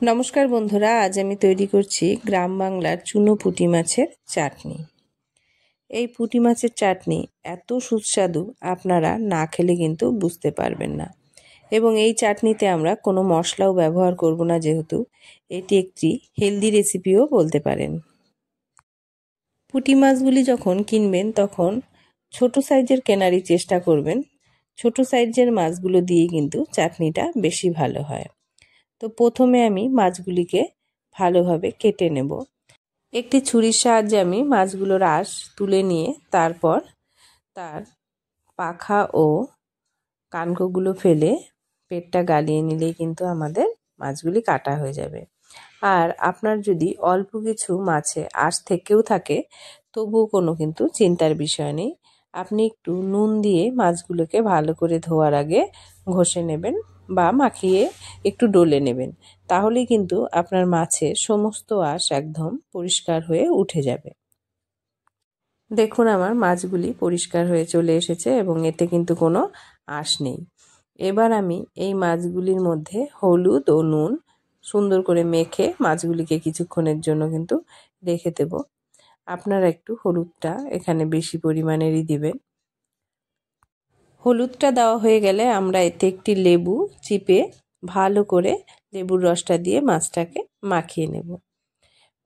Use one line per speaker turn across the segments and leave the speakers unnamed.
নমস্কার বন্ধুরা, আজ আমি তৈরি করছি গ্রাম বাংলার চুনো পুঁটি মাছের চাটনি। এই পুঁটি মাছের চাটনি এত সুস্বাদু আপনারা না খেলে কিন্তু বুঝতে পারবেন না। এবং এই চাটনিতে আমরা কোনো মশলাও ব্যবহার করব না, যেহেতু এটি একটি হেলদি রেসিপিও বলতে পারেন। পুঁটি মাছগুলি যখন কিনবেন তখন ছোট সাইজের কেনারই চেষ্টা করবেন। ছোট সাইজের মাছগুলো দিয়ে কিন্তু চাটনিটা বেশি ভালো হয়। তো প্রথমে আমি মাছগুলিকে ভালোভাবে কেটে নেব। একটি ছুরির সাহায্যে আমি মাছগুলোর আঁশ তুলে নিয়ে তারপর তার পাখা ও কানকোগুলো ফেলে পেটটা গালিয়ে নিলেই কিন্তু আমাদের মাছগুলি কাটা হয়ে যাবে। আর আপনার যদি অল্প কিছু মাছে আঁশ থেকেও থাকে তবুও কোনো কিন্তু চিন্তার বিষয় নেই। আপনি একটু নুন দিয়ে মাছগুলোকে ভালো করে ধোয়ার আগে ঘষে নেবেন বা মাখিয়ে একটু ডলে নেবেন, তাহলেই কিন্তু আপনার মাছের সমস্ত আঁশ একদম পরিষ্কার হয়ে উঠে যাবে। দেখুন, আমার মাছগুলি পরিষ্কার হয়ে চলে এসেছে এবং এতে কিন্তু কোনো আঁশ নেই। এবার আমি এই মাছগুলির মধ্যে হলুদ ও নুন সুন্দর করে মেখে মাছগুলিকে কিছুক্ষণের জন্য কিন্তু রেখে দেব। আপনারা একটু হলুদটা এখানে বেশি পরিমাণেরই দিবেন। হলুদটা দেওয়া হয়ে গেলে আমরা এতে একটি লেবু চিপে ভালো করে লেবুর রসটা দিয়ে মাছটাকে মাখিয়ে নেব।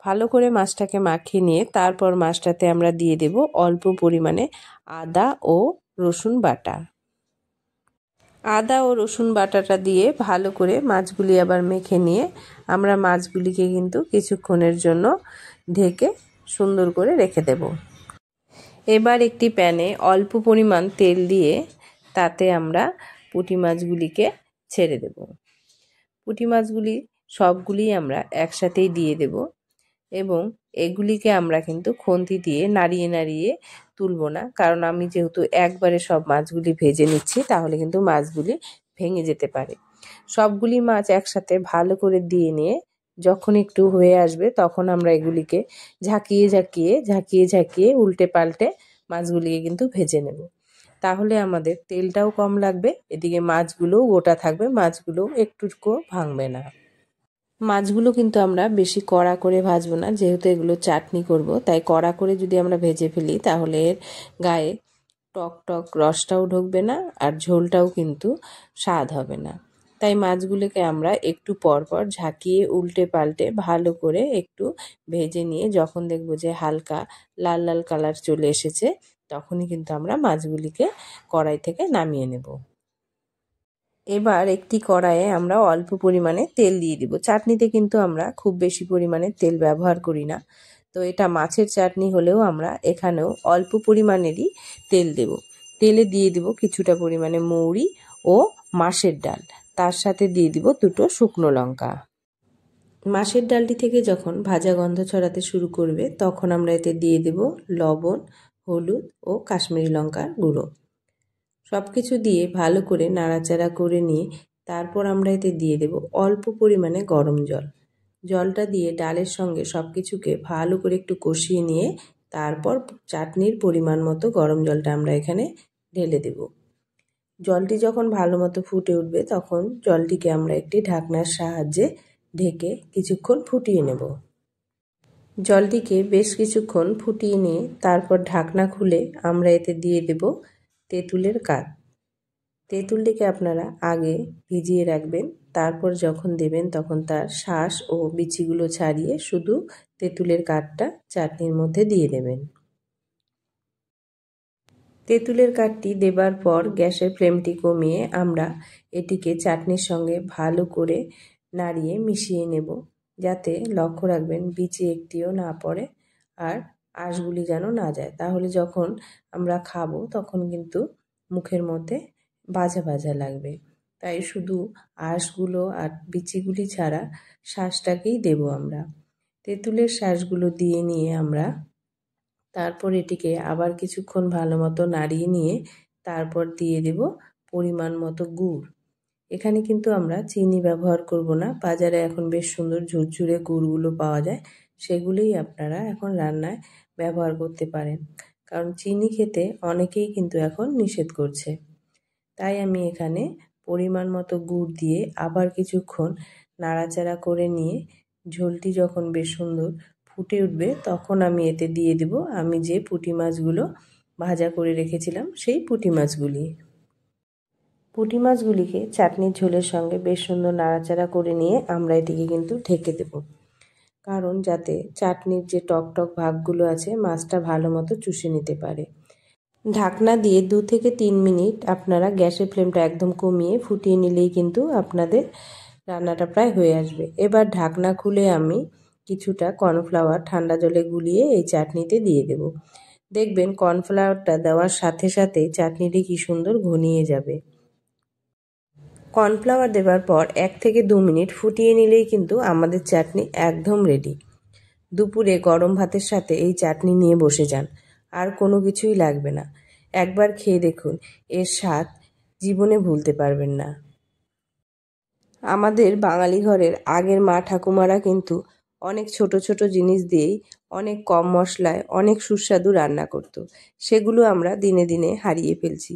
ভালো করে মাছটাকে মাখিয়ে নিয়ে তারপর মাছটাতে আমরা দিয়ে দেব অল্প পরিমাণে আদা ও রসুন বাটা। আদা ও রসুন বাটাটা দিয়ে ভালো করে মাছগুলি আবার মেখে নিয়ে আমরা মাছগুলিকে কিন্তু কিছুক্ষণের জন্য ঢেকে সুন্দর করে রেখে দেব। এবার একটি প্যানে অল্প পরিমাণ তেল দিয়ে তাতে আমরা পুঁটি মাছগুলিকে ছেড়ে দেব। পুঁটি মাছগুলি সবগুলি আমরা একসাথেই দিয়ে দেব এবং এগুলিকে আমরা কিন্তু খুন্তি দিয়ে নাড়িয়ে নাড়িয়ে তুলব না, কারণ আমি যেহেতু একবারে সব মাছগুলি ভেজে নিচ্ছি তাহলে কিন্তু মাছগুলি ভেঙে যেতে পারে। সবগুলি মাছ একসাথে ভালো করে দিয়ে নিয়ে যখন একটু হয়ে আসবে তখন আমরা এগুলিকে ঝাঁকিয়ে ঝাঁকিয়ে ঝাঁকিয়ে ঝাঁকিয়ে উল্টে পাল্টে মাছগুলিকে কিন্তু ভেজে নেব। তাহলে আমাদের তেলটাও কম লাগবে, এদিকে মাছগুলোও গোটা থাকবে, মাছগুলোও একটুকু ভাঙবে না। মাছগুলো কিন্তু আমরা বেশি কড়া করে ভাজবো না, যেহেতু এগুলো চাটনি করব, তাই কড়া করে যদি আমরা ভেজে ফেলি তাহলে এর গায়ে টক টক রসটাও ঢুকবে না আর ঝোলটাও কিন্তু স্বাদ হবে না। তাই মাছগুলোকে আমরা একটু পর পর ঝাঁকিয়ে উল্টে পাল্টে ভালো করে একটু ভেজে নিয়ে যখন দেখব যে হালকা লাল লাল কালার চলে এসেছে তখনই কিন্তু আমরা মাছগুলিকে কড়াই থেকে নামিয়ে নেব। এবার একটি কড়াইয়ে আমরা অল্প পরিমাণে তেল দিয়ে দিব। চাটনিতে কিন্তু আমরা খুব বেশি পরিমাণে তেল ব্যবহার করি না, তো এটা মাছের চাটনি হলেও আমরা এখানেও অল্প পরিমাণেরই তেল দেব। তেলে দিয়ে দিব কিছুটা পরিমাণে মৌরি ও মাছের ডাল, তার সাথে দিয়ে দিব দুটো শুকনো লঙ্কা। মাছের ডালটি থেকে যখন ভাজা গন্ধ ছড়াতে শুরু করবে তখন আমরা এতে দিয়ে দেব লবণ, হলুদ ও কাশ্মীরি লঙ্কার গুঁড়ো। সব কিছু দিয়ে ভালো করে নাড়াচাড়া করে নিয়ে তারপর আমরা এতে দিয়ে দেব অল্প পরিমাণে গরম জল। জলটা দিয়ে ডালের সঙ্গে সব কিছুকে ভালো করে একটু কষিয়ে নিয়ে তারপর চাটনির পরিমাণ মতো গরম জলটা আমরা এখানে ঢেলে দেব। জলটি যখন ভালো মতো ফুটে উঠবে তখন জলটিকে আমরা একটি ঢাকনার সাহায্যে ঢেকে কিছুক্ষণ ফুটিয়ে নেব। জলটিকে বেশ কিছুক্ষণ ফুটিয়ে নিয়ে তারপর ঢাকনা খুলে আমরা এতে দিয়ে দেব তেঁতুলের কাঠ। তেঁতুলটিকে আপনারা আগে ভিজিয়ে রাখবেন, তারপর যখন দেবেন তখন তার শাঁস ও বিচিগুলো ছাড়িয়ে শুধু তেঁতুলের কাঠটা চাটনির মধ্যে দিয়ে দেবেন। তেঁতুলের কাঠটি দেবার পর গ্যাসের ফ্লেমটি কমিয়ে আমরা এটিকে চাটনির সঙ্গে ভালো করে নাড়িয়ে মিশিয়ে নেব, যাতে লক্ষ্য রাখবেন বিচি একটিও না পড়ে আর আঁশগুলি যেন না যায়, তাহলে যখন আমরা খাবো তখন কিন্তু মুখের মধ্যে ভাজা ভাজা লাগবে। তাই শুধু আঁশগুলো আর বিচিগুলি ছাড়া শাঁসটাকেই দেব আমরা। তেঁতুলের শাঁসগুলো দিয়ে নিয়ে আমরা তারপর এটিকে আবার কিছুক্ষণ ভালো মতো নাড়িয়ে নিয়ে তারপর দিয়ে দেব পরিমাণ মতো গুড়। এখানে কিন্তু আমরা চিনি ব্যবহার করব না, বাজারে এখন বেশ সুন্দর ঝুরঝুরে গুড়গুলো পাওয়া যায়, সেগুলোই আপনারা এখন রান্নায় ব্যবহার করতে পারেন, কারণ চিনি খেতে অনেকেই কিন্তু এখন নিষেধ করছে। তাই আমি এখানে পরিমাণ মতো গুড় দিয়ে আবার কিছুক্ষণ নাড়াচাড়া করে নিয়ে ঝোলটি যখন বেশ সুন্দর ফুটে উঠবে তখন আমি এতে দিয়ে দেব আমি যে পুঁটি মাছগুলো ভাজা করে রেখেছিলাম সেই পুঁটি মাছগুলি। পুঁটি মাছগুলিকে চাটনির ঝোলের সঙ্গে বেশ সুন্দর নাড়াচাড়া করে নিয়ে আমরা এটিকে কিন্তু ঢেকে দেব, কারণ যাতে চাটনির যে টক টক ভাগগুলো আছে মাছটা ভালো মতো চুষে নিতে পারে। ঢাকনা দিয়ে 2 থেকে 3 মিনিট আপনারা গ্যাসের ফ্লেমটা একদম কমিয়ে ফুটিয়ে নিলেই কিন্তু আপনাদের রান্নাটা প্রায় হয়ে আসবে। এবার ঢাকনা খুলে আমি কিছুটা কর্নফ্লাওয়ার ঠান্ডা জলে গুলিয়ে এই চাটনিতে দিয়ে দেব। দেখবেন কর্নফ্লাওয়ারটা দেওয়ার সাথে সাথে চাটনিটি কি সুন্দর ঘনিয়ে যাবে। কর্নফ্লাওয়ার দেওয়ার পর 1 থেকে 2 মিনিট ফুটিয়ে নিলেই কিন্তু আমাদের চাটনি একদম রেডি। দুপুরে গরম ভাতের সাথে এই চাটনি নিয়ে বসে যান, আর কোনো কিছুই লাগবে না। একবার খেয়ে দেখুন, এর স্বাদ জীবনে ভুলতে পারবেন না। আমাদের বাঙালি ঘরের আগের মা ঠাকুমারা কিন্তু অনেক ছোট ছোট জিনিস দিয়েই অনেক কম মশলায় অনেক সুস্বাদু রান্না করত। সেগুলো আমরা দিনে দিনে হারিয়ে ফেলছি।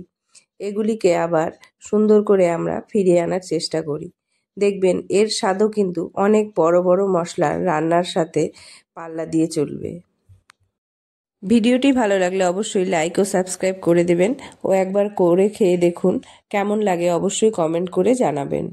এগুলিকে আবার সুন্দর করে আমরা ফিরিয়ে আনার চেষ্টা করি। দেখবেন এর স্বাদও কিন্তু অনেক বড় বড় মশলার রান্নার সাথে পাল্লা দিয়ে চলবে। ভিডিওটি ভালো লাগলে অবশ্যই লাইক ও সাবস্ক্রাইব করে দেবেন ও একবার করে খেয়ে দেখুন কেমন লাগে অবশ্যই কমেন্ট করে জানাবেন।